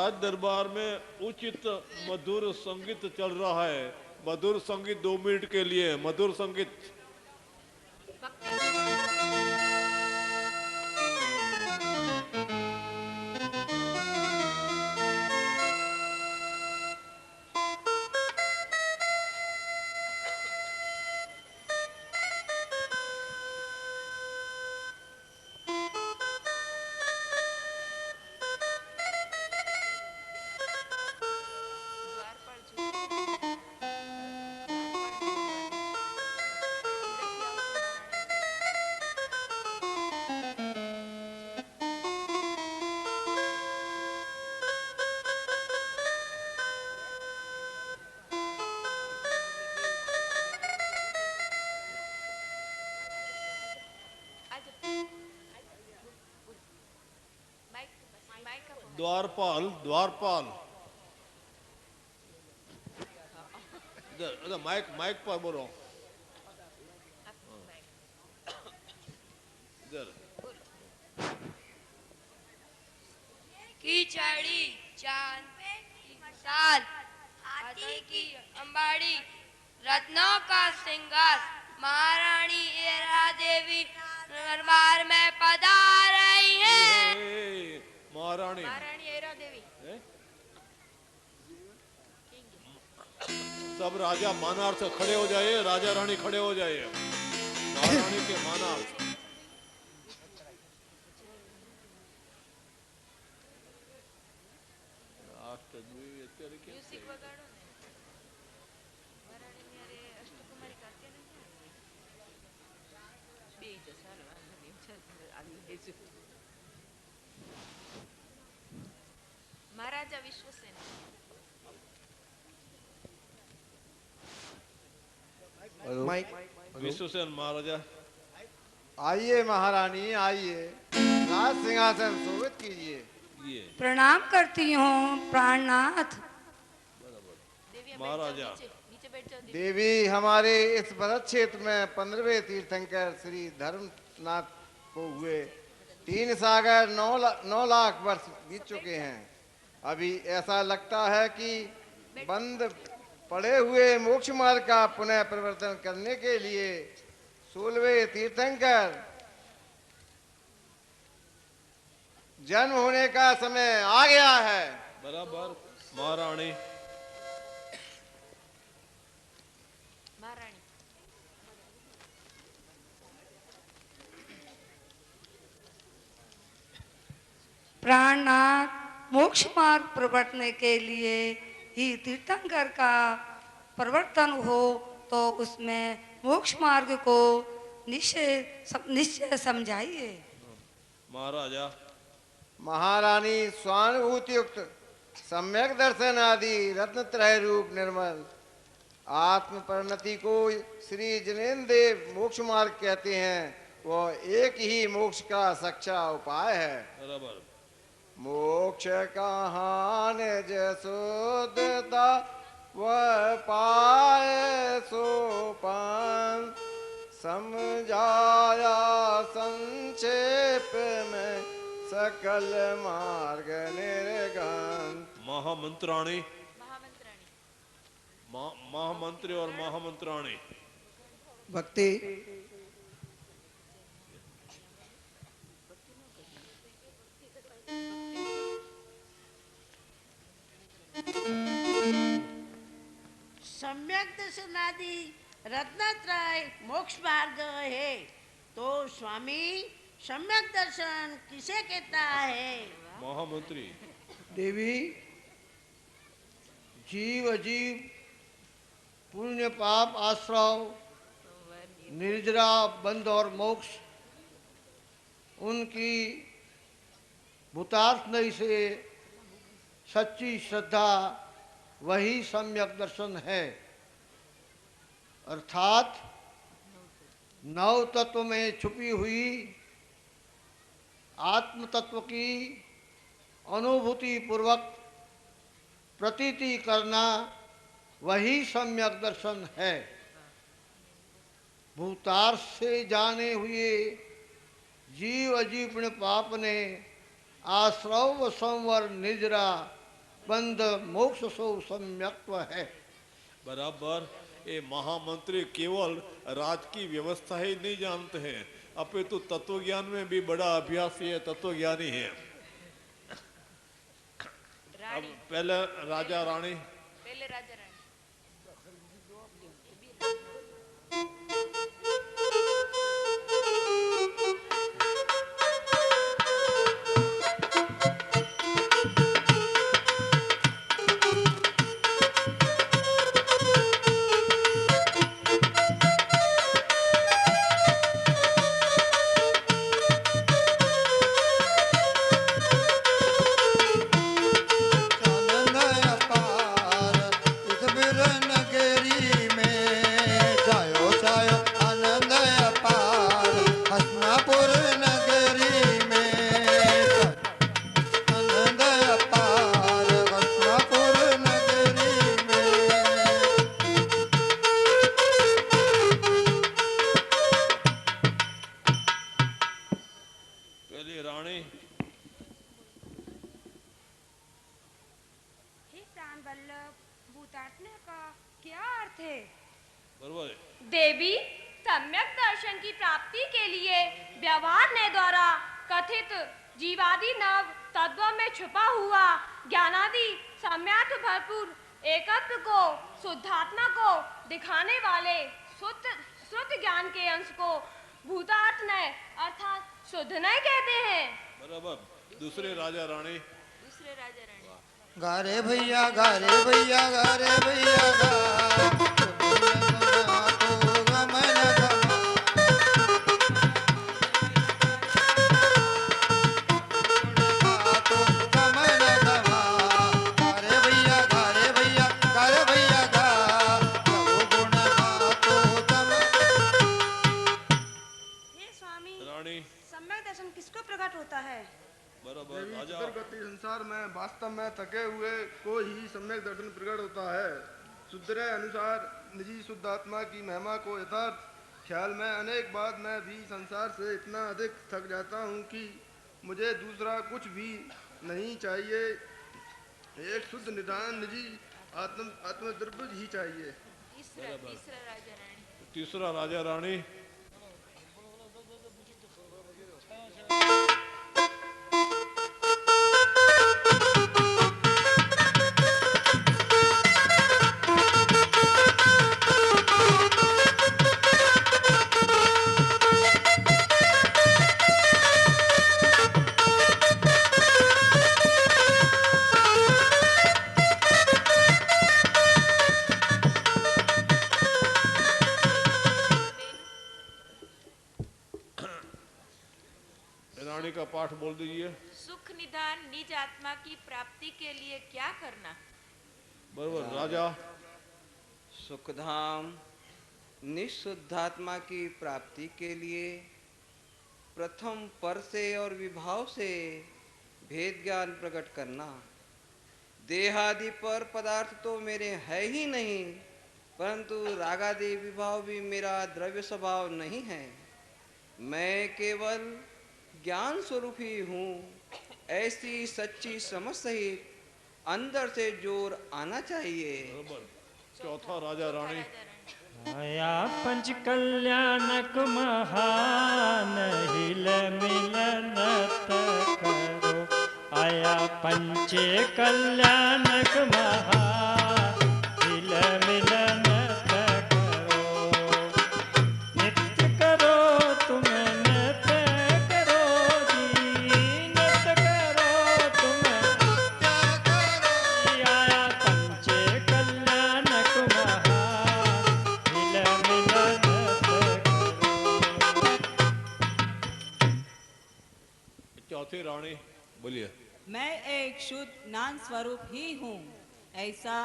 राज दरबार में उचित मधुर संगीत चल रहा है। मधुर संगीत 2 मिनट के लिए, मधुर संगीत। द्वारपाल, द्वारपाल, माइक माइक पर बोलो। इधर कीचड़ी चांद पे की मसाल, हाथी की अंबाड़ी, रत्नों का श्रृंगार, महारानी एरा देवी दरबार में पधार रही है। महारानी महारानी एरा देवी सब राजा मानार्थ खड़े हो जाइए, राजा रानी खड़े हो जाइए। महारानी के मानार्थ। महाराजा विश्वसेन। विश्वसेन महाराजा आइए महारानी आइए, राज सिंहासन शोभित कीजिए। ये प्रणाम करती हूँ प्राणनाथ। महाराजा नीचे बैठ जाओ। देवी, हमारे इस भरत क्षेत्र में 15वें तीर्थंकर श्री धर्मनाथ को हुए 3 सागर 9 लाख वर्ष बीत चुके हैं। अभी ऐसा लगता है कि बंद पड़े हुए मोक्ष मार्ग का पुनः प्रवर्तन करने के लिए 16वें तीर्थंकर जन्म होने का समय आ गया है। बराबर। महारानी महारानी प्राणनाथ, मोक्ष मार्ग प्रवर्तने के लिए ही तीर्थंकर का प्रवर्तन हो तो उसमें मोक्ष मार्ग को निश्चय समझाइए। महाराजा महारानी स्वानुभूति युक्त सम्यक दर्शन आदि रत्नत्रय रूप निर्मल आत्म परिणति को श्री जनेन्द्र देव मोक्ष मार्ग कहते हैं। वह एक ही मोक्ष का सच्चा उपाय है। बराबर। मोक्ष कहाँ निज शुद्धता वह पाए सोपान, समझाया संक्षेप में सकल मार्ग निर्गम। महामंत्राणी, महामंत्राणी महामंत्री और महामंत्राणी। भक्ति सम्यक दर्शनादि रत्नत्रय मोक्ष मार्ग है, तो स्वामी सम्यक दर्शन किसे कहता है? महामंत्री। देवी, जीव अजीव पुण्य पाप आश्रव निर्जरा बंध और मोक्ष उनकी भूतार्थ नहीं से सच्ची श्रद्धा वही सम्यक दर्शन है। अर्थात 9 तत्व में छुपी हुई आत्म तत्व की अनुभूति पूर्वक प्रतीति करना वही सम्यक दर्शन है। भूतार्थ से जाने हुए जीव अजीव पुण्य पाप ने आश्रव व संवर निजरा बंध मोक्ष सो सम्यक्त्व है। बराबर। ये महामंत्री केवल राज की व्यवस्था ही नहीं जानते हैं, अपितु तत्व ज्ञान में भी बड़ा अभ्यासी है, तत्व ज्ञानी है। अब रानी पहले राजा रानी। पहले राजा रानी। आनंद अपार इस बिर नगरी में जायो जायो आनंद अपार हसनापुर नगरी में आनंद अपार हसनापुर नगरी में। पहली रानी। हे प्राण वल्लभ, भूतात्मा का क्या अर्थ है? बराबर है। देवी, सम्यक दर्शन की प्राप्ति के लिए व्यवहार ने द्वारा कथित जीवादि नव तत्व में छुपा हुआ ज्ञानादि सम्यक भरपूर एकत्व को शुद्धात्मा को दिखाने वाले शुद्ध ज्ञान के अंश को भूतात्मा अर्थात शुद्ध नहीं कहते हैं। बराबर। दूसरे राजा रानी। दूसरे राजा रानी। गारे भैया गारे भैया गारे भैया गा तो गमन गमा तो गमन गमा गारे भैया गारे भैया गारे भैया गा तो गुण गा तो गमन। हे स्वामी, रानी। सम्यक दर्शन किसको प्रकट होता है? बराबर। देवी, राजा। चित्रगति संसार में वास्तव में थके हुए को ही सम्यक दर्शन प्रकट होता है। सुधरे अनुसार निजी शुद्ध आत्मा की महिमा को यथार्थ ख्याल में अनेक बार मैं भी संसार से इतना अधिक थक जाता हूँ कि मुझे दूसरा कुछ भी नहीं चाहिए, एक शुद्ध निदान निजी आत्मद्रव्य ही चाहिए। तीसरा राजा रानी। तीसरा राजा रानी। रानी का पाठ बोल दीजिए। सुख निदान निज आत्मा की प्राप्ति के लिए क्या करना? बराबर। राजा। सुखधाम निःशुद्धात्मा की प्राप्ति के लिए प्रथम पर से और विभाव से भेद ज्ञान प्रकट करना। देहादि पर पदार्थ तो मेरे है ही नहीं, परंतु रागादि विभाव भी मेरा द्रव्य स्वभाव नहीं है। मैं केवल ज्ञान स्वरूप ही हूँ, ऐसी सच्ची समझ सहित अंदर से जोर आना चाहिए। बराबर। चौथा राजा रानी। आया पंच कल्याणक महान हिल मिलन करो, आया पंच कल्याणक महान हिल मिलन करो। नित्य करो तुम नित्य करो जी, नित्य करो तुम आया पंच कल्याणक महान हिल मिलन करो। चौथी रानी। बोलिए। मैं एक शुद्ध ज्ञान स्वरूप ही हूँ, ऐसा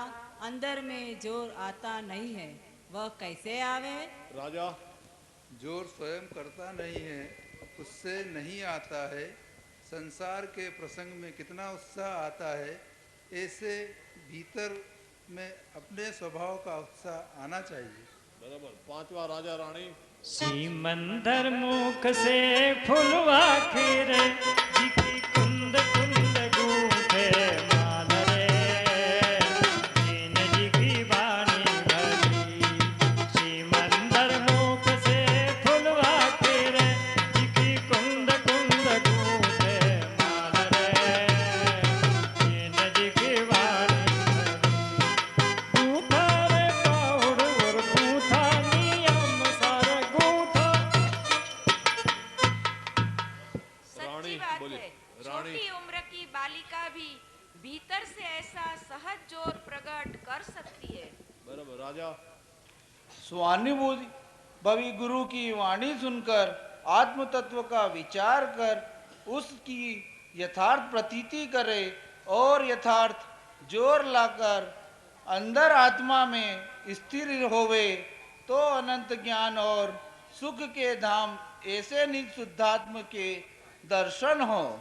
अंदर में जोर आता नहीं है, वह कैसे आवे? राजा। जोर स्वयं करता नहीं है, उससे नहीं आता है। संसार के प्रसंग में कितना उत्साह आता है, ऐसे भीतर में अपने स्वभाव का उत्साह आना चाहिए। बराबर। पांचवा राजा रानी। सीमंदर मुख से फुलवा खिरे, जिकी कुंद कुंद गूंथे मान रे रानी, बात बोलिए। है। रानी। छोटी उम्र की बालिका भी भीतर से ऐसा सहज जोर प्रकट कर सकती है। बराबर राजा। स्वानुभूति भवी गुरु की वाणी सुनकर आत्म तत्व का विचार कर उसकी यथार्थ प्रतीति करे और यथार्थ जोर लाकर अंदर आत्मा में स्थिर होवे तो अनंत ज्ञान और सुख के धाम ऐसे निज शुद्धात्म के दर्शन हो।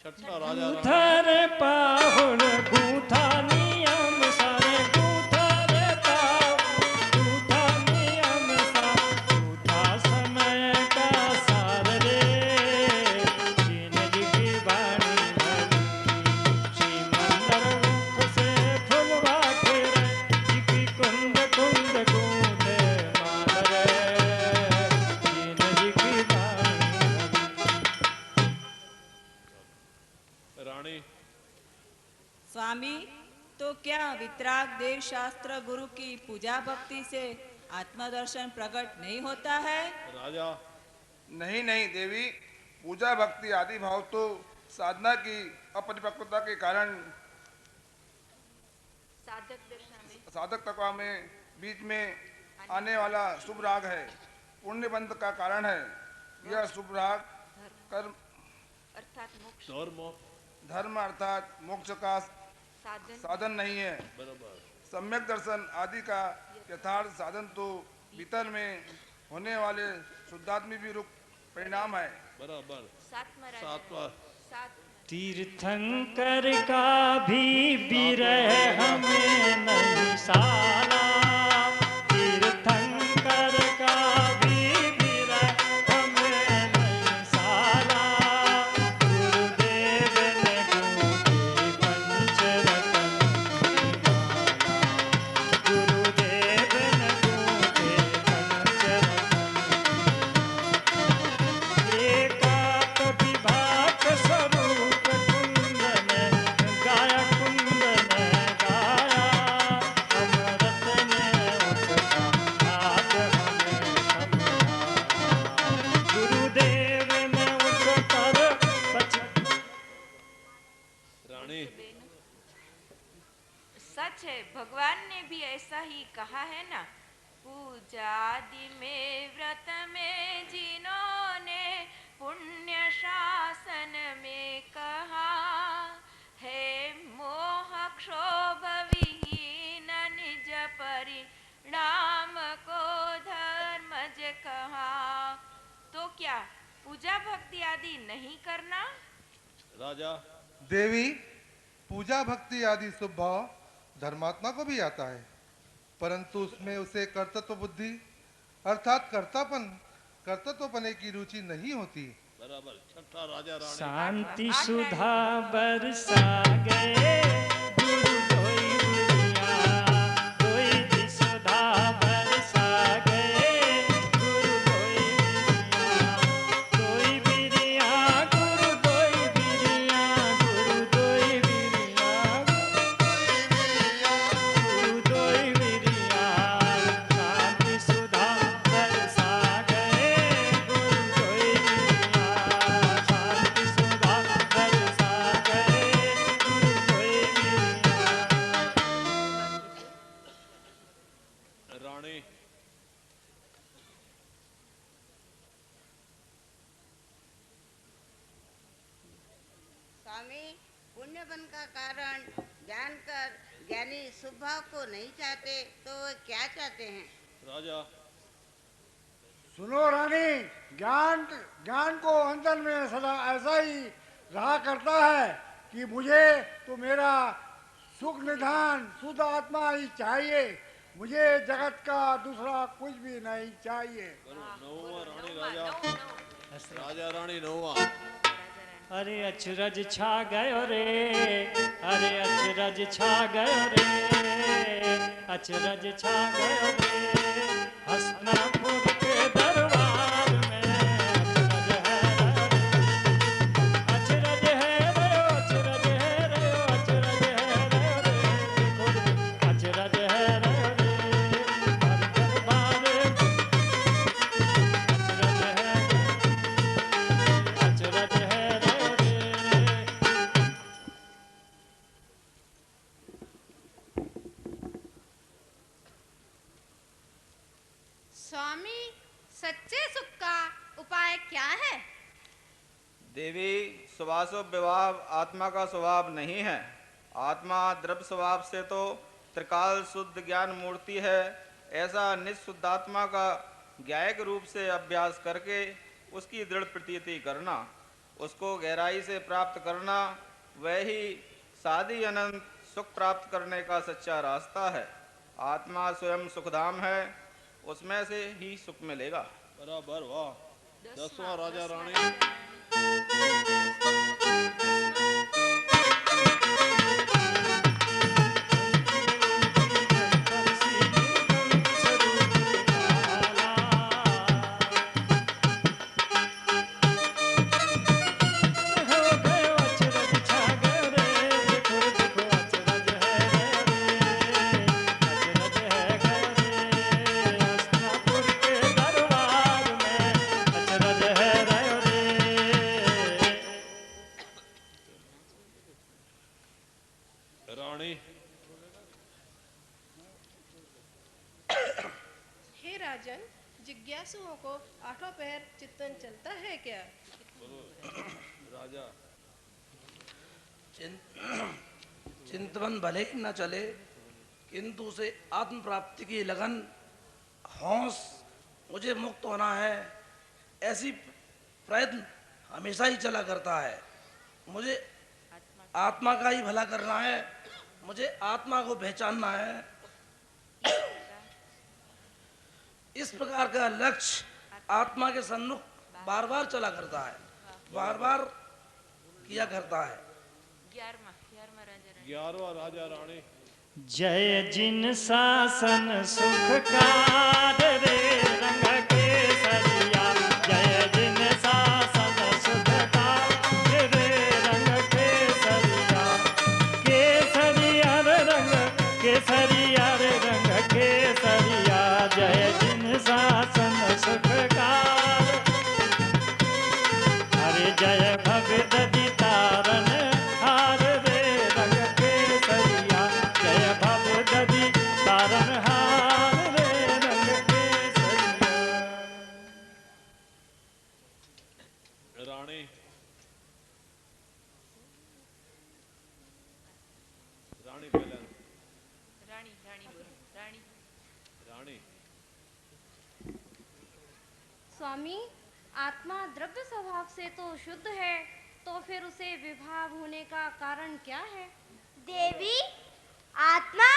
छठा राजा रानी। थारे पाहुल गूथा नियम सारे गूथा रे पाहुल गूथा नियम सारे गूथा समय का सार रे जीन जी की वाणी भली श्री मंदिर मुख से फुलवा खेरे जी की कुंद कुंद गूंदे माल रे जीन जी की वाणी रानी। स्वामी, तो क्या वितराग देव शास्त्र गुरु की पूजा भक्ति से आत्मदर्शन प्रकट नहीं होता है? राजा। नहीं नहीं देवी, पूजा भक्ति आदि भाव तो साधना की अपरिपक्वता के कारण साधक दशा में साधक तत्व में बीच में आने वाला शुभ राग है, पुण्य बंध का कारण है। यह शुभ राग कर्म अर्थात मोक्ष धर्म अर्थात मोक्ष का साधन नहीं है। बराबर। सम्यक दर्शन आदि का यथार्थ साधन तो भीतर में होने वाले शुद्धात्मी भी रूप परिणाम है। बराबर। सातवां राजा। सातवां। तीर्थंकर का भी विरह हमें नहीं साला तीर्थंकर का भी विरह हमें नहीं साला गुरुदेव ने गूंथे पंचरत्न गुरुदेव ने गूंथे पंचरत्न एकात विभाग स्वरूप कुंदन गाया कुंदन गाया अमृत ने उसका हाथ हमें समझाया गुरुदेव ने उस पर रानी। सच है, भगवान ने भी ऐसा ही कहा है ना। पूजा आदि में व्रत में जिन्होंने पुण्य शासन में कहा है मोह क्षोभ विहीन निज परिणाम को धर्मज कहा। तो क्या पूजा भक्ति आदि नहीं करना? राजा। देवी, पूजा भक्ति आदि शुभ भाव धर्मात्मा को भी आता है, परंतु उसमें उसे कर्तृत्व बुद्धि अर्थात कर्तृत्वपने की रुचि नहीं होती। बराबर। छठा राजा रानी। शांति सुधा बरसा गए गुरु कोई बुरिया कोई भी सुधा बरसा गए गुरु कोई बिरिया गुरु कोई बिरिया गुरु कोई बिरिया गुरु कोई बिरिया शांति सुधा बरसा गए गुरु कोई बिरिया शांति सुधा बरसा गए गुरु कोई बिरिया। रानी। स्वामी, पुण्य बन का कारण जानकर ज्ञानी स्वभाव को नहीं चाहते तो वे क्या चाहते हैं? राजा। सुनो रानी, ज्ञान को अंदर में सदा ऐसा ही रहा करता है कि मुझे तो मेरा सुख निधान शुद्ध आत्मा ही चाहिए, मुझे जगत का दूसरा कुछ भी नहीं चाहिए। नौवां रानी राजा। राजा रानी नौवां। अरे अचरज छा गयो रे अरे अचरज छा गयो रे अचरज छा गयो रे हसनापुर के दरबार में अचरज है रे अचरज है रे अचरज है रे अचरज है रे हर दरबार अचरज है स्वाभाव विभाव आत्मा का स्वभाव नहीं है। आत्मा द्रव्य स्वभाव से तो त्रिकाल शुद्ध ज्ञान मूर्ति है। ऐसा निःशुद्ध आत्मा का ज्ञायक रूप से अभ्यास करके उसकी दृढ़ प्रतीति करना, उसको गहराई से प्राप्त करना, वही साधी अनंत सुख प्राप्त करने का सच्चा रास्ता है। आत्मा स्वयं सुखधाम है, उसमें से ही सुख मिलेगा। बराबर, वाह। 10वां राजा रानी। रानी। हे राजन, जिज्ञासुओं को आठों पहर चिंतन चलता है क्या? राजा। चिंतन भले ही न चले, किंतु उसे आत्म प्राप्ति की लगन, हौस, मुझे मुक्त होना है, ऐसी प्रयत्न हमेशा ही चला करता है। मुझे आत्मा का ही भला करना है, मुझे आत्मा को पहचानना है। इस प्रकार का लक्ष्य आत्मा के सन्मुख बार बार चला करता है, बार बार किया करता है। 11वां राजा रानी। जय जिन शासन सुखकार रे रंग केसरिया, जय जिन शासन सुखकार रे रंग केसरिया, केसरिया रे रंग केसरिया रे रंग केसरिया, जय जिन शासन सुखकार। हरे जय भगत तारण हार रे रंग केसरिया, जय भगत तारण हार रे रंग केसरिया। रानी। रानी पहले। रानी रानी बोलो, रानी। रानी। स्वामी, आत्मा द्रव्य स्वभाव से तो शुद्ध है, तो फिर उसे विभाव होने का कारण क्या है? देवी, आत्मा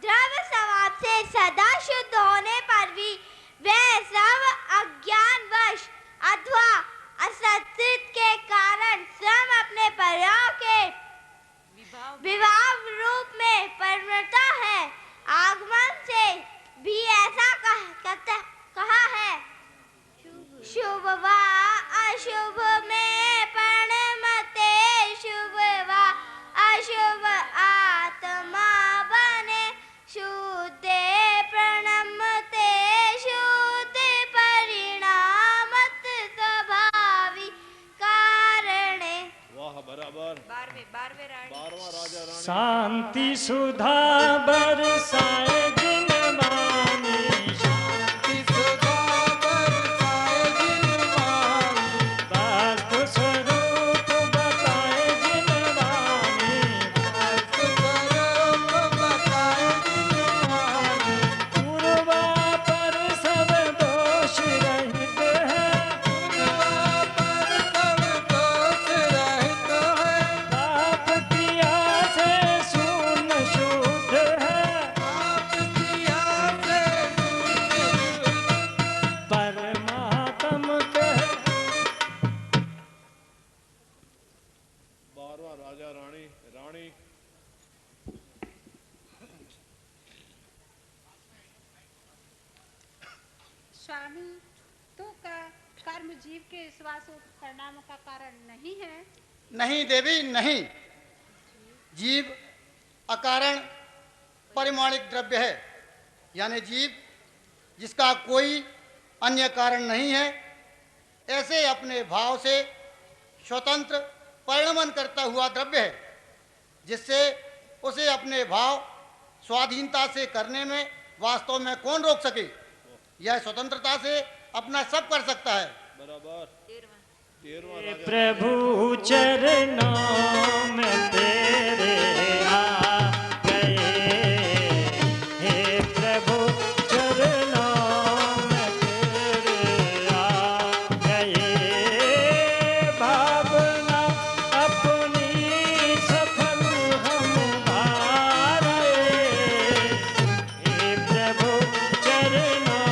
द्रव्य स्वभाव से सदा शुद्ध होने पर भी वह सब अज्ञानवश अथवा असत्य के कारण स्वयं अपने पर्याय के विभाव रूप में परिणत है। आगमन से भी ऐसा कहा है, शुभ वा अशुभ में परिणमते, शुभ वा अशुभ आत्मा बने, शुद्ध प्रणमते शुद्ध परिणामत स्वभावी कारणे। वाह, बराबर। 12वें रानी। 12वां राजा रानी। शांति सुधा बरसाए जिन मानी, शांति सुधा बरसाए जिन मानी, वास्तु स्वरूप बताए जिन वाणी, वास्तु स्वरूप बताए जिन मानी, पूर्वा पर सब दोष रहित है, पूर्वा पर सब दोष रहित है, पाप किया से शून्य शुद्ध है, पाप किया से शून्य परमात्म कह। 12वां राजा रानी। रानी। स्वामी, तो का कर्म जीव के श्वास परिणाम का कारण नहीं है? नहीं देवी, नहीं। जीव अकारण परिमाणिक द्रव्य है, यानी जीव जिसका कोई अन्य कारण नहीं है, ऐसे अपने भाव से स्वतंत्र परिणमन करता हुआ द्रव्य है, जिससे उसे अपने भाव स्वाधीनता से करने में वास्तव में कौन रोक सके। यह स्वतंत्रता से अपना सब कर सकता है। बराबर। प्रभु चरणों में तेरे आ गए, हे प्रभु चरणों में तेरे आ गए, भावना अपनी सफल हम रहे, हे प्रभु चरणों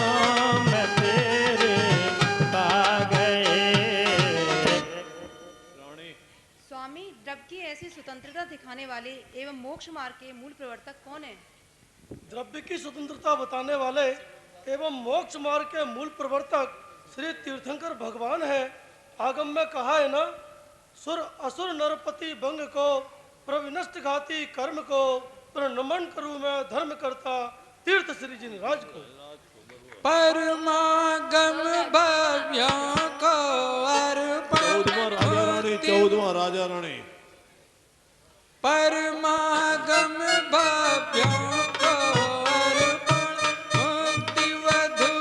में तेरे पा गए। स्वामी, द्रव्य की ऐसी स्वतंत्रता दिखाने वाले एवं मोक्ष मार्ग के मूल प्रवर्तक कौन है? द्रव्य की स्वतंत्रता बताने वाले एवं मोक्ष मार्ग के मूल प्रवर्तक श्री तीर्थंकर भगवान है। आगम में कहा है ना, सुर असुर नरपति भंग को प्रविनष्ट घाती कर्म को प्रणमन करूं मैं धर्म करता तीर्थ श्री जिन राज को। परमागम भव्यों को अर्पण 14वां राजा रानी परमागम भव्यों को अर्पण, मुक्ति वधु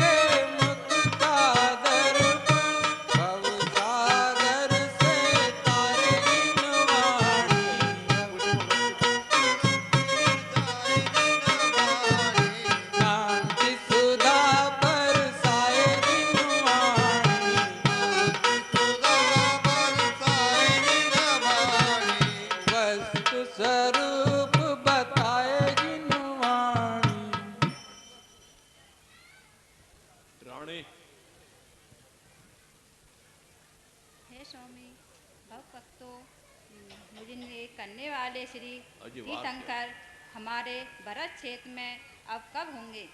के मुख का दर्पण, भवसागर से तारे जिनवाणी, शांति सुधा बरसाए जिनवाणी, वस्तु स्वरूप बताए जिनवाणी। रानी हे स्वामी, भक्तों मुझे करने वाले श्री अजी वाह। तीर्थंकर हमारे भरत क्षेत्र में अब कब होंगे?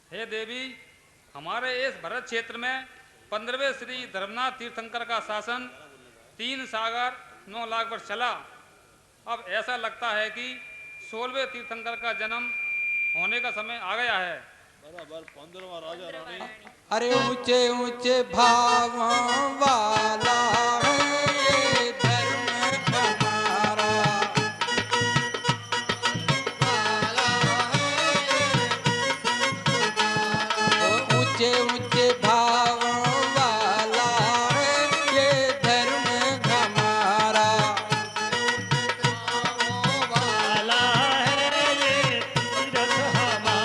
हे देवी, हमारे इस भरत क्षेत्र में 15वें श्री धर्मनाथ तीर्थंकर का शासन 3 सागर 9 लाख वर्ष चला। अब ऐसा लगता है कि 16वें तीर्थंकर का जन्म होने का समय आ गया है। बराबर 15वां राजा रानी अरे ऊंचे ऊंचे भावों वाला है ये धर्म हमारा, ऊंचे ऊंचे भावों वाला है ये धर्म हमारा, वाला है ये तीर्थ हमारा,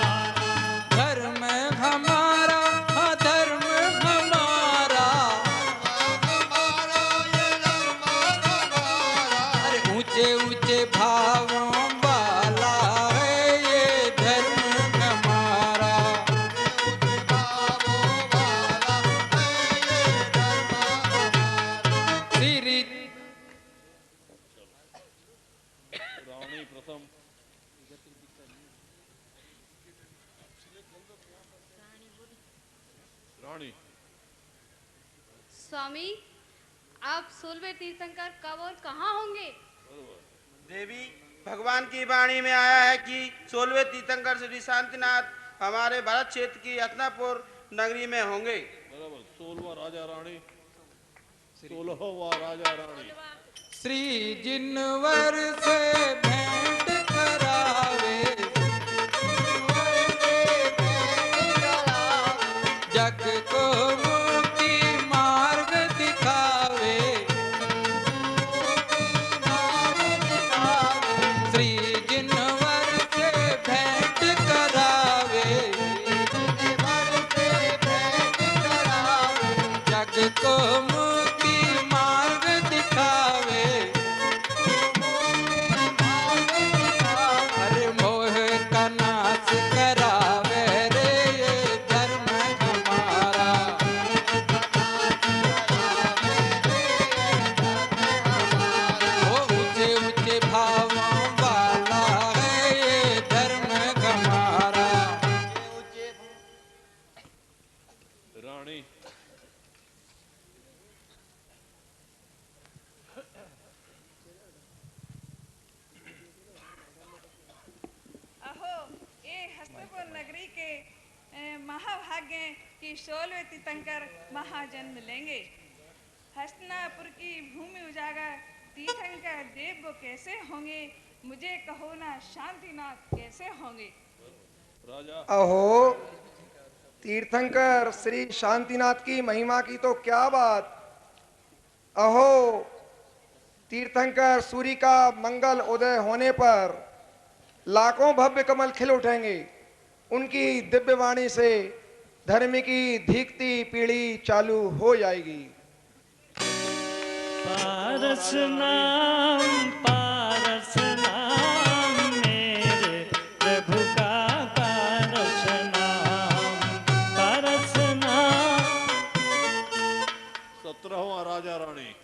धर्म हमारा, हाँ धर्म हमारा, अरे ऊंचे ऊंचे भावों वाला है ये धर्म हमारा, श्री रानी प्रथम रानी स्वामी, आप 16वें तीर्थंकर कब और कहाँ होंगे? देवी, भगवान की वाणी में आया है कि 16वें तीर्थंकर श्री शांतिनाथ हमारे भारत क्षेत्र की हसनापुर नगरी में होंगे। बराबर 16वां राजा रानी 16वां राजा रानी श्री जिनवर से भेंट करावे, जग को मुक्ति मार्ग दिखावे, श्री जिनवर से भेंट करावे, जग को मुक्ति मार्ग दिखावे, हर मोह का नाश करावे रे ये धर्म हमारा, वो ऊंचे ऊंचे भावों वाला है ये धर्म हमारा। रानी अहो, ये हस्तपुर नगरी के महाभाग्य की 16वें तीर्थंकर महाजन्म लेंगे। हस्तनापुर की भूमि उजागर तीर्थंकर देव वो कैसे होंगे? मुझे कहो ना, शांतिनाथ कैसे होंगे? राजा अहो तीर्थंकर श्री शांतिनाथ की महिमा की तो क्या बात। अहो, तीर्थंकर सूर्य का मंगल उदय होने पर लाखों भव्य कमल खिल उठेंगे। उनकी दिव्य वाणी से धर्म की धीकती पीढ़ी चालू हो जाएगी। पारस नाम मेरे प्रभु का पारस नाम 17वां राजा रानी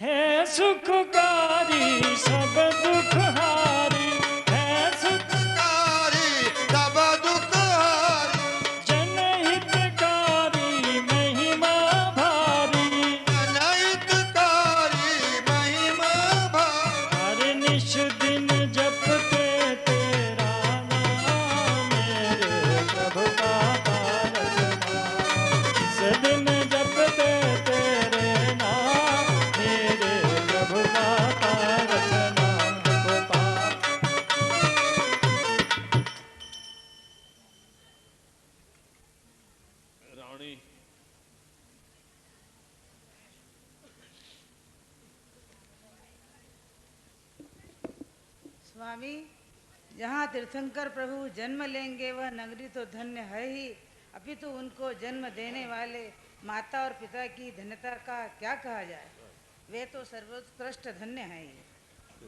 है सुखकारी सब दुख हारी, है सुखकारी सब दुख हारी, जनहितकारी महिमा भारी, जनहितकारी महिमा भारी। हर निश दिन जपते तेरा नाम मेरे प्रभु का पारस नाम, सदिन जपते तेरे नाम मेरे प्रभु का पारस नाम गोपाल। रानी स्वामी, जहाँ तीर्थंकर प्रभु जन्म लेंगे वह नगरी तो धन्य है ही, अपितु उनको जन्म देने वाले माता और पिता की धन्यता का क्या कहा जाए। वे तो सर्वोत्कृष्ट धन्य है ही।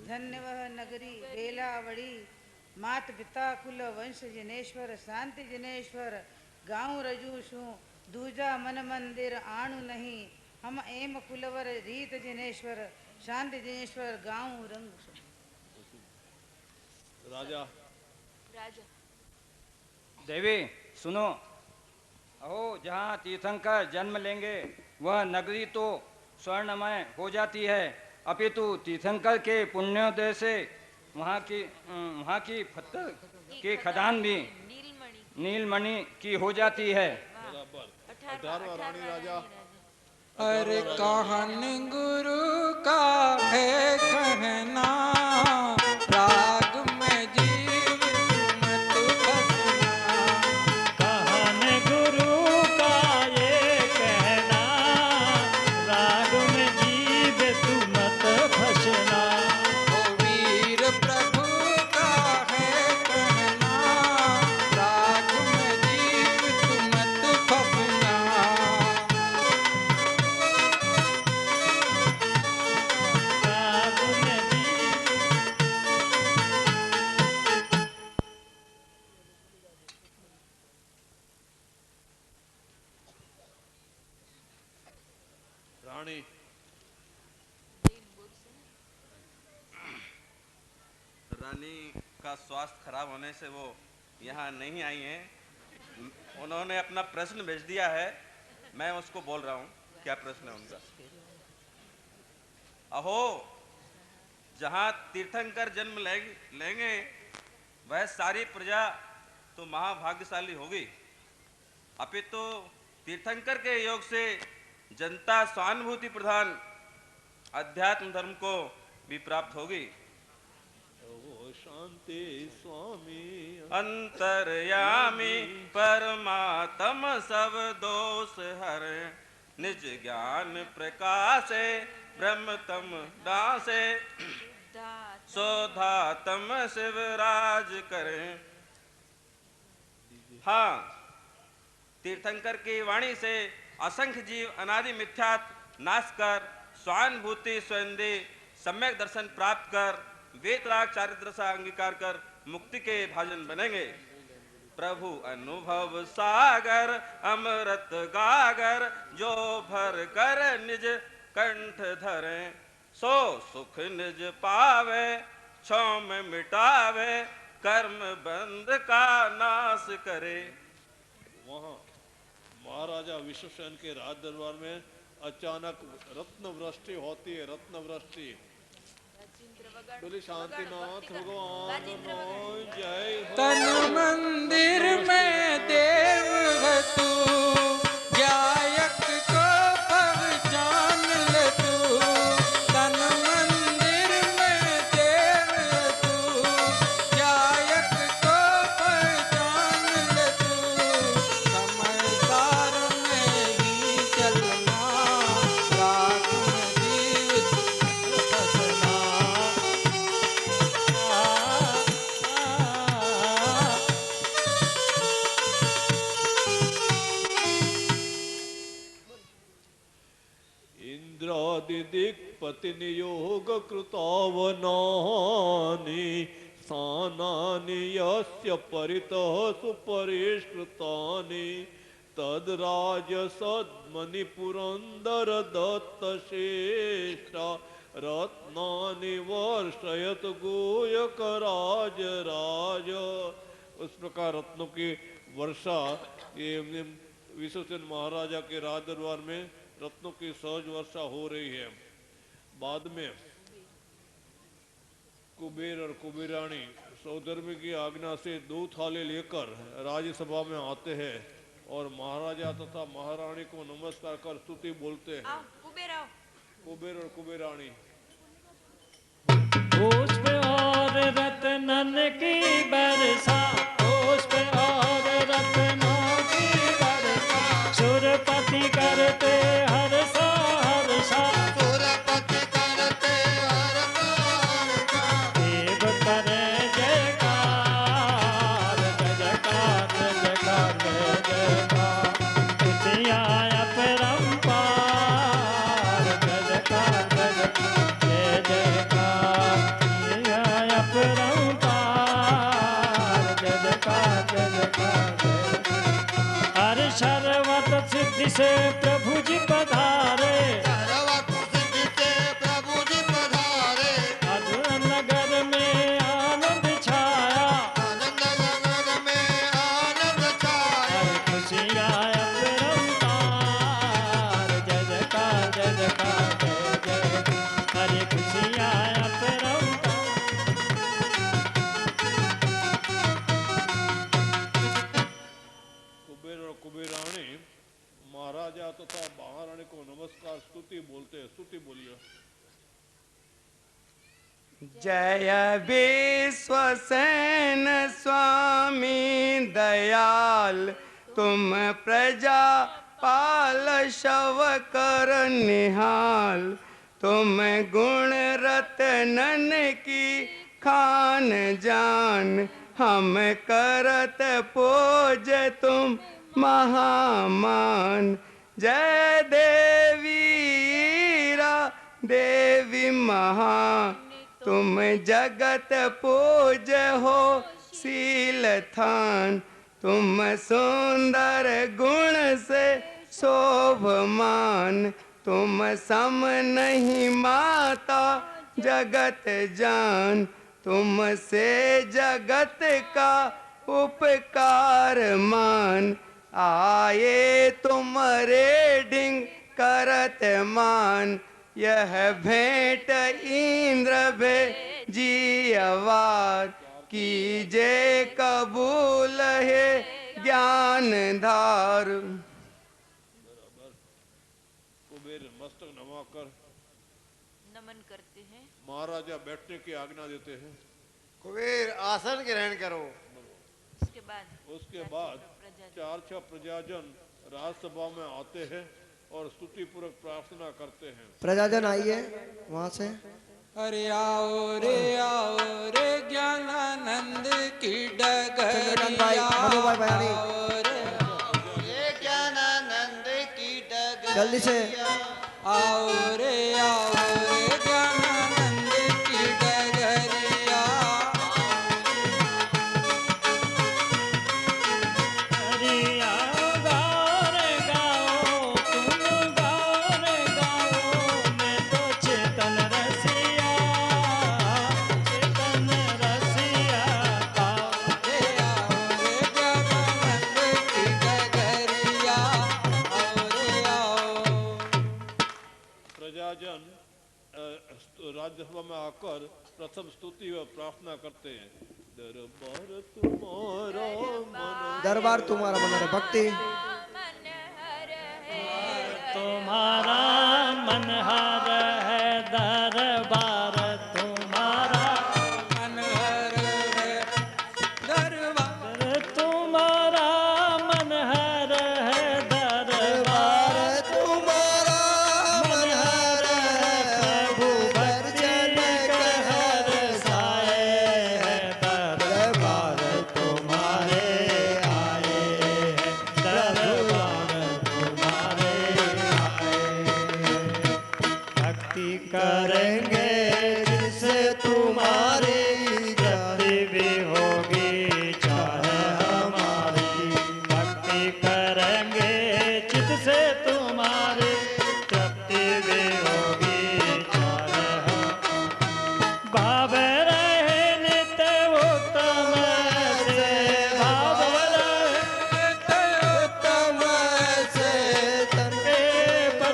धन्य वह नगरी बेलावड़ी, मात पिता कुल वंश जिनेश्वर, शांति जिनेश्वर गाँव रजूसु, दूजा मन मंदिर आणु नहीं, हम एम कुलवर रीत जिनेश्वर, शांति जिनेश्वर गाँव रंग। राजा देवी सुनो, अहो जहाँ तीर्थंकर जन्म लेंगे वह नगरी तो स्वर्णमय हो जाती है, अपितु तीर्थंकर के पुण्योदय से वहाँ की पत्थर की खदान भी नीलमणि की हो जाती है। 18वां रानी राजा अरे कहन गुरु का है कहना, राग में जीव मत फसना। कहन गुरु का ये कहना, राग में जीव तू मत फसना। ओ वीर प्रभु का है कहना, राग में जीव तू मत फसना। राग में रानी रानी का स्वास्थ्य खराब होने से वो यहाँ नहीं आई हैं। उन्होंने अपना प्रश्न भेज दिया है, मैं उसको बोल रहा हूँ। क्या प्रश्न है उनका? अहो, जहाँ तीर्थंकर जन्म लेंगे वह सारी प्रजा तो महाभाग्यशाली होगी, अपितु तीर्थंकर के योग से जनता सहानुभूति प्रधान अध्यात्म धर्म को भी प्राप्त होगी। शांति स्वामी अंतर्यामी परमात्म सब दोष हर, निज ज्ञान प्रकाशे ब्रह्मतम दासे, सोधातम शिवराज करे। हाँ, तीर्थंकर की वाणी से असंख्य जीव अनादि मिथ्यात नाश कर स्वानुभूति स्वयंदे सम्यक दर्शन प्राप्त कर वेतराग चारित्र सा अंगीकार कर मुक्ति के भाजन बनेंगे। प्रभु अनुभव सागर अमृत गागर, जो भर कर निज कंठ धरे, सो सुख निज पावे क्षौम मिटावे, कर्म बंध का नाश करे। वहाँ महाराजा विश्वसेन के राज दरबार में अचानक रत्न वृष्टि होती है। रत्न वृष्टि बोले शांतिनाथ भगवान जय हो। तन मंदिर में देव है तू, गायक को पहचान ले तू। तन मंदिर में देव है तू, गायक को पहचान ले इंद्रादि दिक्पति नियोग कृतावनानि स्थानानि यस्य परितः सुपरिष्कृतानि तद्राजसद्मनि पुरंदर दत्त श्रेष्ठा रत्नानि वर्षयत गोयक राज राज। उस प्रकार रत्नों की वर्षा ये विश्वसेन महाराजा के राज दरबार में रत्नों की सहज वर्षा हो रही है। बाद में कुबेर और कुबेरानी सौधर्मी की आज्ञा से 2 थाले लेकर राज्यसभा में आते हैं और महाराजा तथा महारानी को नमस्कार कर स्तुति बोलते हैं। कुबेर और कुबेरानी पुष्प और रत्नन की वर्षा, पुष्प और रत्नों की वर्षा, सुरपति करते हर्षा हर्षा, सुरपति करते हर्षा हर्षा, देव करे जयकार जयकार जयकार जयकार, खुशियाँ अपरंपार जयकार जयकार जय जयकार, खुशियाँ अपरंपार जयकार जयकार जय। हर सर्वत सिद्धि से प्रभु जी पधारे, सर्वत सिद्धि से प्रभु जी पधारे, मधुर नगर में आनंद छाया, आनंद नगर में आनंद छाया, खुशियाँ अपरंपार जय जयकार जय जयकार जय जय, हरे खुशियाँ अपरंपार। कुबेर और कुबेरानी महाराजा तथा महारानी को नमस्कार स्तुति बोलते हैं। स्तुति बोलिए। जय विश्वसेन स्वामी दयाल, तुम प्रजा पाल शव कर निहाल, तुम गुण रतनन की खान जान, हम करत पूज तुम महामान। जय देवीरा देवी महा, तुम जगत पूज हो शील थान, तुम सुंदर गुण से शोभमान, तुम सम नहीं माता जगत जान, तुमसे जगत का उपकार मान, आए तुमरे डिंग करत मान, यह भेंट इंद्र भेजी अवार, कीजे कबूल है ज्ञान धार। कुबेर मस्तक नवाकर नमन करते हैं। महाराजा बैठने की आज्ञा देते हैं। कुबेर आसन ग्रहण करो। उसके बाद 4-6 प्रजाजन राजसभा में आते हैं और स्तुति पूर्वक प्रार्थना करते हैं। प्रजाजन आइए वहां से। अरे आओ रे ज्ञानानंद की डगरिया, मनु भाई बयानी ये ज्ञानानंद की डगरिया, जल्दी से आओ रे ज्ञानानंद की डगरिया, प्रजाजन राज्यसभा में आकर प्रथम स्तुति व प्रार्थना करते हैं। दरबार तुम्हारा मन है भक्ति, तुम्हारा मन हर है दरबार, तुम्हारा मन हर है दरबार, तुम्हारा मन हर है दरबार, तुम्हारा मन हर है प्रभु भक्ति कहर साए है दरबार, तुम्हारे आए है दरबार, तुम्हारे आए।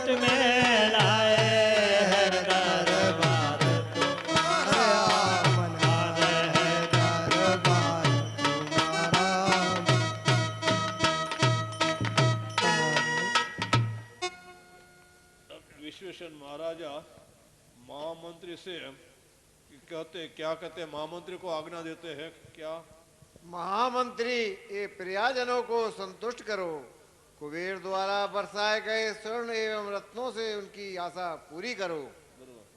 मुकुट में लाए हैं दरबार तुम्हारा, आए हैं दरबार विश्वेश्वर महाराजा महामंत्री से क्या कहते महामंत्री को आज्ञा देते हैं क्या? महामंत्री ये प्रयाजनों को संतुष्ट करो, कुबेर द्वारा बरसाए गए स्वर्ण एवं रत्नों से उनकी आशा पूरी करो।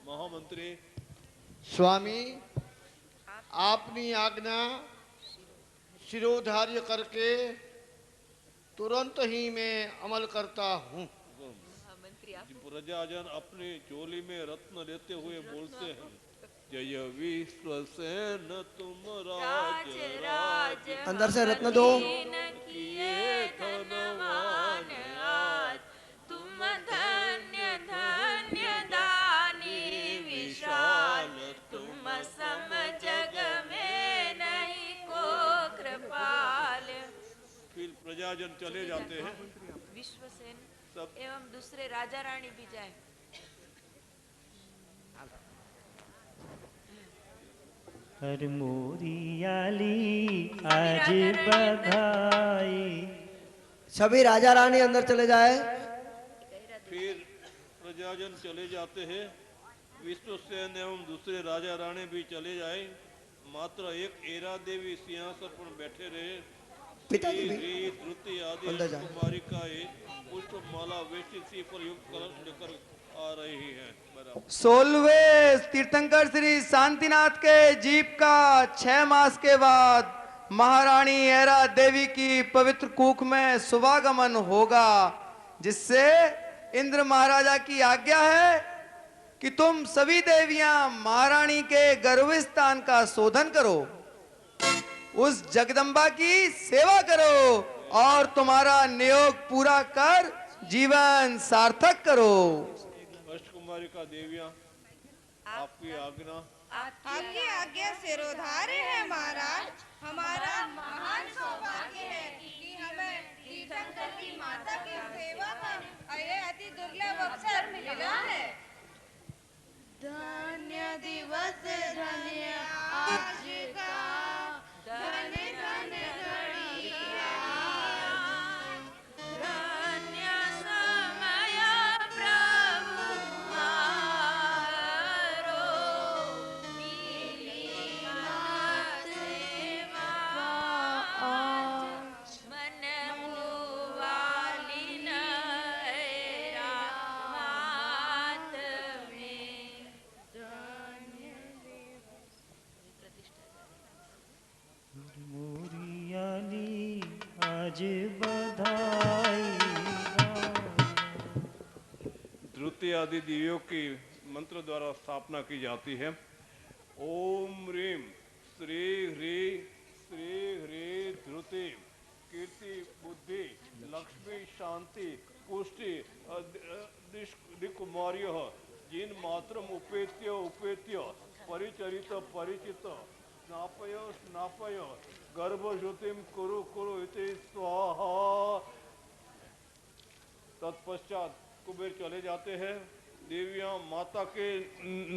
महामंत्री स्वामी आपनी आज्ञा शिरोधार्य करके तुरंत ही मैं अमल करता हूँ। प्रजाजन अपनी झोली में रत्न लेते हुए बोलते हैं, जय विश्वसेन तुम राज राज, अंदर से रत्न दो। किए धनवान आज, तुम धन्य धन्य दानी विशाल, तुम सम जग में नहीं को कृपाल। फिर प्रजाजन चले जाते हैं। विश्वसेन एवं दूसरे राजा रानी भी जाए। हर मोरियाली आज बधाई। सभी राजा रानी अंदर चले जाए। फिर प्रजाजन चले जाते हैं। विश्वसेन एवं दूसरे राजा रानी भी चले जाए। मात्र एक एरा देवी सिंहासन पर बैठे रहे। पिताजी भी धृति आदि अंदर जाए। कुमारी का पुष्प माला वेष्टि पर युक्त कलश लेकर आ रही है। 16वें तीर्थंकर श्री शांतिनाथ के जीप का 6 मास के बाद महारानी ऐरा देवी की पवित्र कूख में शुभागमन होगा, जिससे इंद्र महाराजा की आज्ञा है कि तुम सभी देवियां महारानी के गर्भस्थान का शोधन करो, उस जगदम्बा की सेवा करो और तुम्हारा नियोग पूरा कर जीवन सार्थक करो। अष्टकुमारी का देवियां आपकी आज्ञा। आपकी आज्ञा सिरोधार्य है महाराज। हमारा महान सौभाग्य है कि हमें तीर्थंकर की माता की सेवा का यह अति दुर्लभ अवसर मिला है। धन्य दिवस धन्य आज का, धन्य धन्य घड़िया, धन्य समय प्रभु मारो, मिली सेवा मन मुवाली नैरा मात में। मोरियाली आज बधाई। धृति आदि दिव्यों की मंत्र द्वारा स्थापना की जाती है। ओम ह्रीम श्री ह्री धृति कीर्ति बुद्धि लक्ष्मी शांति पुष्टि कुमार्य जिन मात्रम उपेत्य परिचरित परिचित स्नापय गर्भज्योतिम कुरु इति स्वाहा। तत्पश्चात कुबेर चले जाते हैं। देवियां माता के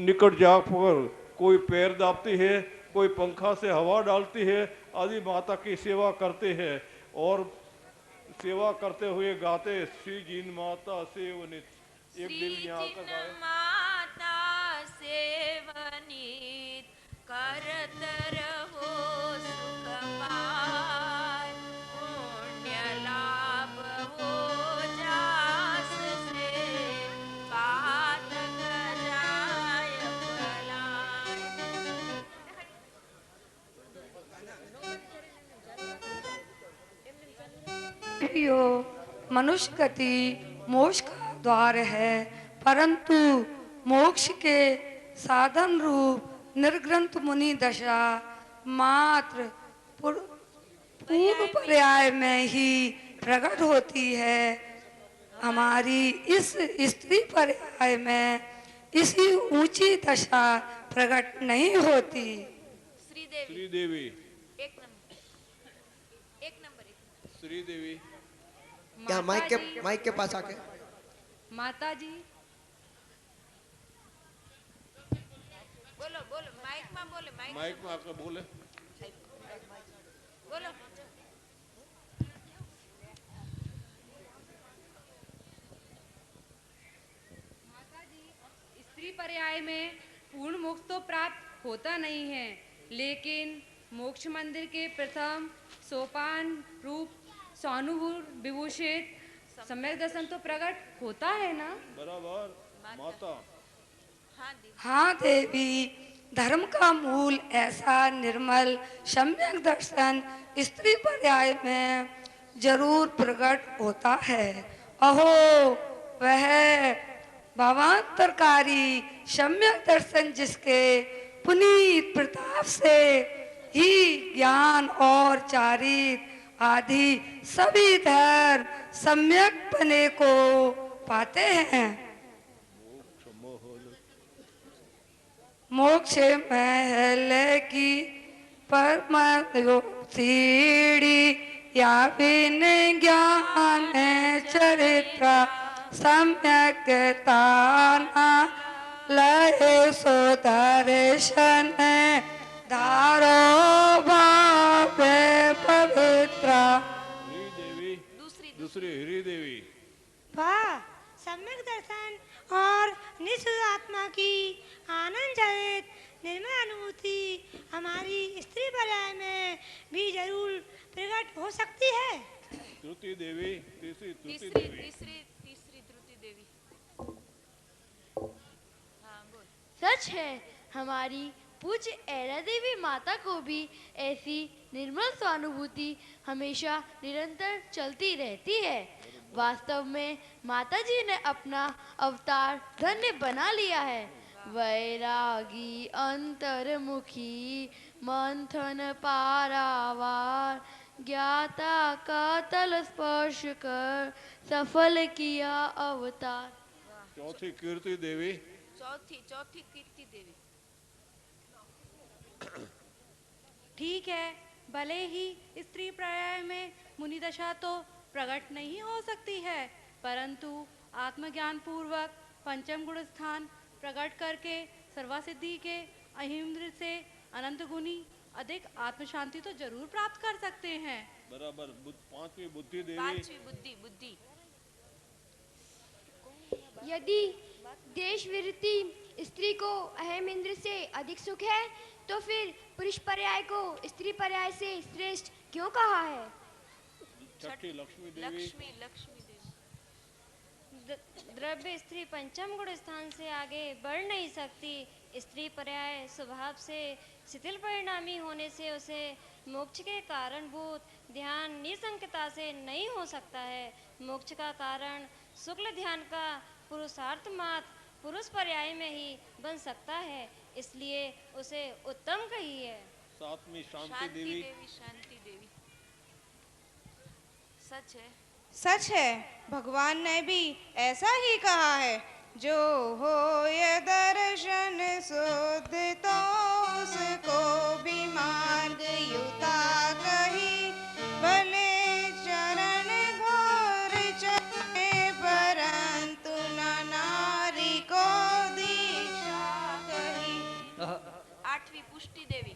निकट जाकर कोई पैर दाबती है, कोई पंखा से हवा डालती है आदि माता की सेवा करते हैं और सेवा करते हुए गाते श्री जीन माता सेवनित। एक दिन यहाँ का गाए माता सेवनित करत रहो सुख पाय, पुण्य लाभ हो जास से पातक जाय फलाय। यो मनुष्य गति मोक्ष का द्वार है, परंतु मोक्ष के साधन रूप निर्ग्रंथ मुनि दशा मात्र पूर्व पर्याय में ही प्रकट होती है। हमारी इस स्त्री पर्याय में इसी ऊंची दशा प्रकट नहीं होती। श्रीदेवी एक नंबर श्रीदेवी क्या माइक के पास आके माता जी। बोलो बोलो माइक में बोले माइक में आकर बोले। बोलो। स्त्री पर्याय में पूर्ण मोक्ष तो प्राप्त होता नहीं है, लेकिन मोक्ष मंदिर के प्रथम सोपान रूप स्वानुभूत विभूषित सम्यक दर्शन तो प्रकट होता है ना? बराबर माता। हाँ देवी, धर्म का मूल ऐसा निर्मल सम्यक दर्शन स्त्री पर्याय में जरूर प्रकट होता है। अहो वह भावांतरकारी सम्यक दर्शन जिसके पुनीत प्रताप से ही ज्ञान और चारित्र आदि सभी धर्म सम्यक बने को पाते हैं। मोक्ष महल की परम सीढ़ी या बिन ज्ञान चरित्र सम्यक ताना लय सो दर्शन धारो भाव पवित्र। दूसरी हरी देवी। वाह, सम्यक दर्शन और निःशुद्ध आत्मा की आनंद जनित निर्मल अनुभूति हमारी स्त्री पर्याय में भी जरूर प्रकट हो सकती है। द्रुति देवी, तीसरी द्रुति देवी। सच है, हमारी पूज्य ऐरा देवी माता को भी ऐसी निर्मल स्वानुभूति हमेशा निरंतर चलती रहती है। वास्तव में माता जी ने अपना अवतार धन्य बना लिया है। वैरागी अंतर्मुखी मंथन पारावार ज्ञाता का तल स्पर्श कर सफल किया अवतार। चौथी कीर्ति देवी। चौथी कीर्ति देवी। ठीक है, भले ही स्त्री पर्याय में मुनि दशा तो प्रकट नहीं हो सकती है, परंतु आत्मज्ञान पूर्वक पंचम गुण स्थान प्रकट करके सर्वसिद्धि के अहिंद्र से अनंत गुनी अधिक आत्म शांति तो जरूर प्राप्त कर सकते हैं। बराबर। पांचवी बुद्धि देवी। पांचवी बुद्धि। यदि देश विरती स्त्री को अहम इंद्र से अधिक सुख है, तो फिर पुरुष पर्याय को स्त्री पर्याय से श्रेष्ठ क्यों कहा है? छठी लक्ष्मी देवी। द्रव्य स्त्री पंचम गुण स्थान से आगे बढ़ नहीं सकती। स्त्री पर्याय स्वभाव से शिथिल परिणामी होने से उसे मोक्ष के कारणभूत ध्यान निसंकता से नहीं हो सकता है। मोक्ष का कारण शुक्ल ध्यान का पुरुषार्थ मात्र पुरुष पर्याय में ही बन सकता है, इसलिए उसे उत्तम कही है। सातवीं शांति देवी। शांति देवी। सच है, सच है, भगवान ने भी ऐसा ही कहा है। जो हो ये दर्शन शुद्ध तो उसको भी मार्ग युता कही। भले चरण घोर चले परंतु न नारी को दीक्षा कही। आठवीं पुष्टि देवी।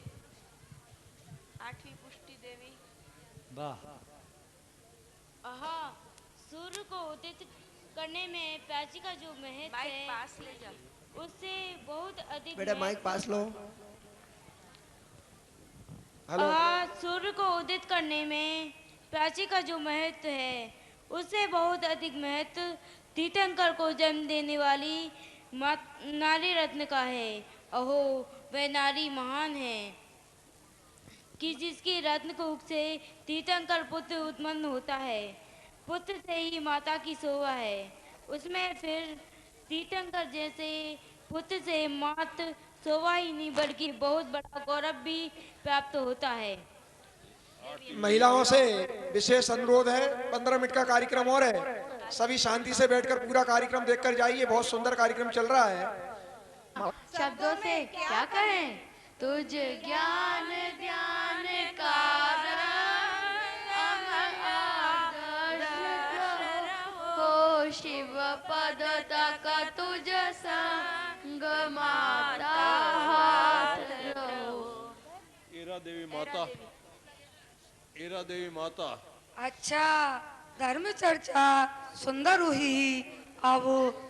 वाह। सूर्य को उदित करने में प्राची का जो महत्व है, पास ले जा। उससे बहुत अधिक बेटा माइक पास लो। हेलो। सूर्य को उदित करने में प्राची का जो महत्व है, उससे बहुत अधिक महत्व तीर्थंकर को जन्म देने वाली नारी रत्न का है। अहो वह नारी महान है कि जिसकी रत्न कुख से तीर्थंकर पुत्र उत्पन्न होता है। पुत्र से ही माता की शोभा है, उसमें फिर तीर्थंकर जैसे पुत्र से मात्र शोभा ही नहीं बल्कि बहुत बड़ा गौरव भी प्राप्त होता है। महिलाओं से विशेष अनुरोध है, 15 मिनट का कार्यक्रम और है, सभी शांति से बैठकर पूरा कार्यक्रम देखकर जाइए। बहुत सुंदर कार्यक्रम चल रहा है। शब्दों से क्या कहें, तुझ ज्ञान ध्यान कारण हो शिव पद तक तुझ संग माता हाथ रहो। ईरा देवी माता, ईरा देवी माता। अच्छा, धर्म चर्चा सुंदर हुई। अब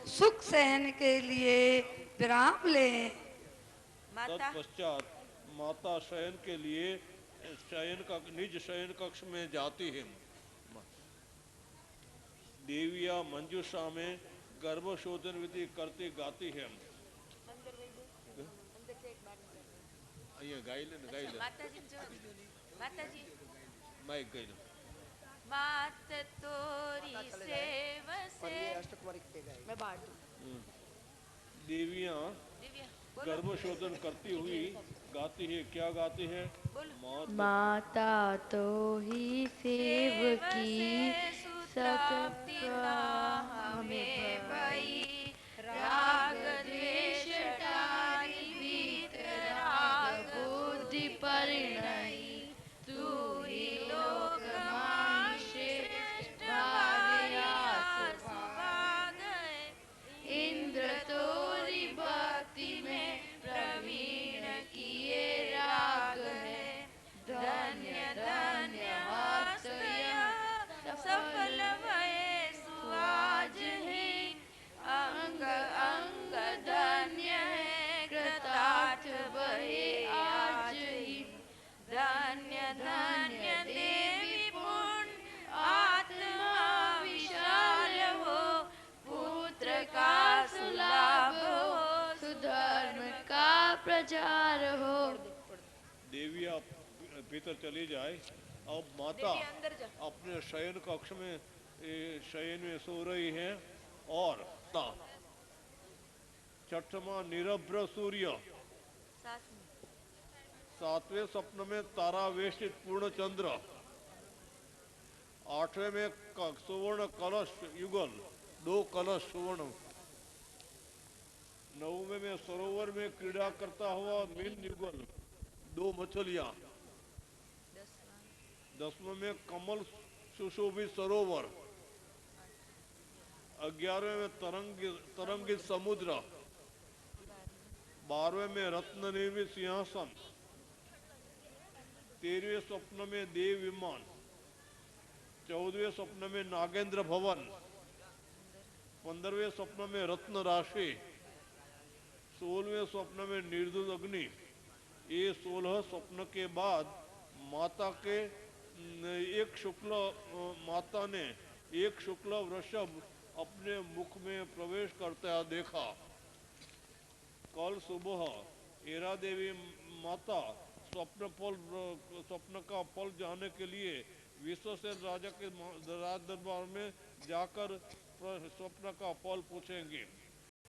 सुख सहन के लिए विराम लें। तत्पश्चात माता शयन के लिए निज शयन कक्ष में जाती है। देविया मंजूषा में गर्भशोधन विधि करती गाती है। ये गाई ले, गाई ले। माताजी माइक गाई ले। मात तोरी सेव से मैं बांट दूं। देवियां गर्भशोधन करती हुई गाती है। क्या गाती है? माता तो ही सेव की सत हमें भई, राग द्वेष टारी भीत राग बुद्धि परिणई, तू ही लोक इंद्र तोरी भक्ति में प्रवीण किए राग है, धन्य धन्य सफल भये सुआज है, अंग अंग धन्य है कृतार्थ भये आज ही, धन्य धन्य देवी पुण्य आत्मा विशाल हो, पुत्र का सुलाभ हो, सुधर्म का प्रचार हो। देविया भीतर चली जाए। अब माता अपने शयन कक्ष में शयन में सो रही है और छठवां निरभ्र सूर्य, सातवें स्वप्न में तारावेष्टित पूर्ण चंद्र, आठवें में सुवर्ण कलश युगल, 2 कलश सुवर्ण, 9वें में सरोवर में क्रीड़ा करता हुआ मीन युगल, 2 मछलियां, 10वें में कमल सुशोभित सरोवर, 11वें में तरंगित समुद्र, 12वें में रत्न निर्मित सिंहासन, 13वें स्वप्न में देव विमान, 14वें स्वप्न में नागेंद्र भवन, 15वें स्वप्न में रत्न राशि, 16वें स्वप्न में निर्दोष अग्नि। ये 16 स्वप्न के बाद माता के माता ने एक शुक्ल वृषभ अपने मुख में प्रवेश करता देखा। कल सुबह ईरा देवी माता स्वप्न का फल जानने के लिए विश्वसेन राजा के राज दरबार में जाकर स्वप्न का फल पूछेंगे।